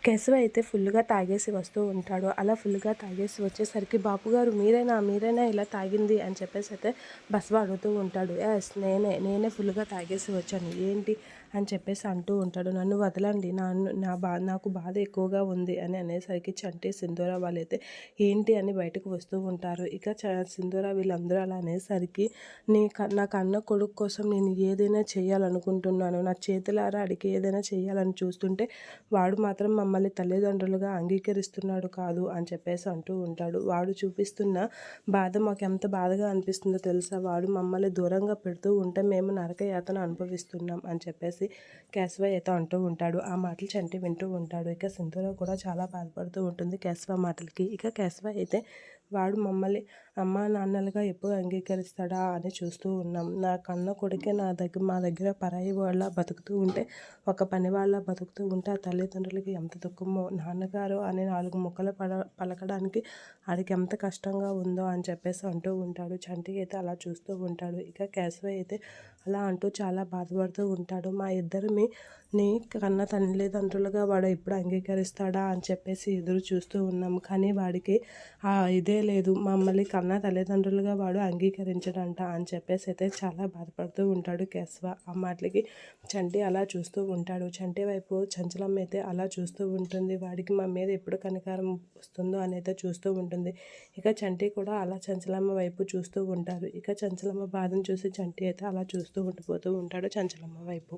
కేశవ అయితే ఫుల్‌గా తాగేసి వస్తూ ఉంటాడు. అలా ఫుల్‌గా తాగేసి వచ్చేసరికి బాపుగారు మీరేనా ఇలా తాగింది అని చెప్పేసి అయితే బసవ అడుగుతూ ఉంటాడు. యెస్ నేనే ఫుల్‌గా తాగేసి వచ్చాను. ఏంటి అని చెప్పేసి అంటూ ఉంటాడు. నన్ను వదలండి. నాకు బాధ ఎక్కువగా ఉంది అని అనేసరికి చంటి, సింధూర వాళ్ళైతే ఏంటి అని బయటకు వస్తూ ఉంటారు. ఇక సింధూర వీళ్ళందరూ అలా అనేసరికి నా కన్న కొడుకు కోసం నేను ఏదైనా చేయాలనుకుంటున్నాను. నా చేతులారా అడిగి ఏదైనా చేయాలని చూస్తుంటే వాడు మాత్రం మమ్మల్ని తల్లిదండ్రులుగా అంగీకరిస్తున్నాడు కాదు అని చెప్పేసి అంటూ ఉంటాడు. వాడు చూపిస్తున్న బాధ మాకు ఎంత బాధగా అనిపిస్తుందో తెలుసా? వాడు మమ్మల్ని దూరంగా పెడుతూ ఉంటే మేము నరకయాతన అనుభవిస్తున్నాం అని చెప్పేసి కేశవ అయితే అంటూ ఉంటాడు. ఆ మాటలు చంటి వింటూ ఉంటాడు. ఇక సింధూర కూడా చాలా బాధపడుతూ ఉంటుంది కేశవ మాటలకి. ఇక కేశవ అయితే వాడు మమ్మల్ని అమ్మా నాన్నలుగా ఎప్పుడు అంగీకరిస్తాడా అని చూస్తూ ఉన్నాం. నా కన్న కొడుకే మా దగ్గర పరాయి వాళ్ళ బతుకుతూ ఉంటే, ఒక పని వాళ్ళ బతుకుతూ ఉంటే ఆ తల్లిదండ్రులకి ఎంత దుఃఖమో, నాన్నగారు అనే 4 ముక్కలు పలకడానికి ఆడికి ఎంత కష్టంగా ఉందో అని చెప్పేసి అంటూ ఉంటాడు. చంటి అయితే అలా చూస్తూ ఉంటాడు. ఇక కేశవ అయితే అలా అంటూ చాలా బాధపడుతూ ఉంటాడు. మా ఇద్దరిని కన్న తల్లిదండ్రులుగా వాడు ఎప్పుడు అంగీకరిస్తాడా అని చెప్పేసి ఎదురు చూస్తూ ఉన్నాము. కానీ వాడికి ఇదే లేదు. మమ్మల్ని కన్న తల్లిదండ్రులుగా వాడు అంగీకరించడంట అని చెప్పేసి అయితే చాలా బాధపడుతూ ఉంటాడు కేశవ. ఆ మాటలకి చంటి అలా చూస్తూ ఉంటాడు. చంటి వైపు చంచలమ్మ అయితే అలా చూస్తూ ఉంటుంది. వాడికి మా మీద ఎప్పుడు కనికరం వస్తుందో అని అయితే చూస్తూ ఉంటుంది. ఇక చంటి కూడా అలా చంచలమ్మ వైపు చూస్తూ ఉంటారు. ఇక చంచలమ్మ బాధను చూసి చంటి అయితే అలా చూస్తూ ఉండిపోతూ ఉంటాడు చంచలమ్మ వైపు.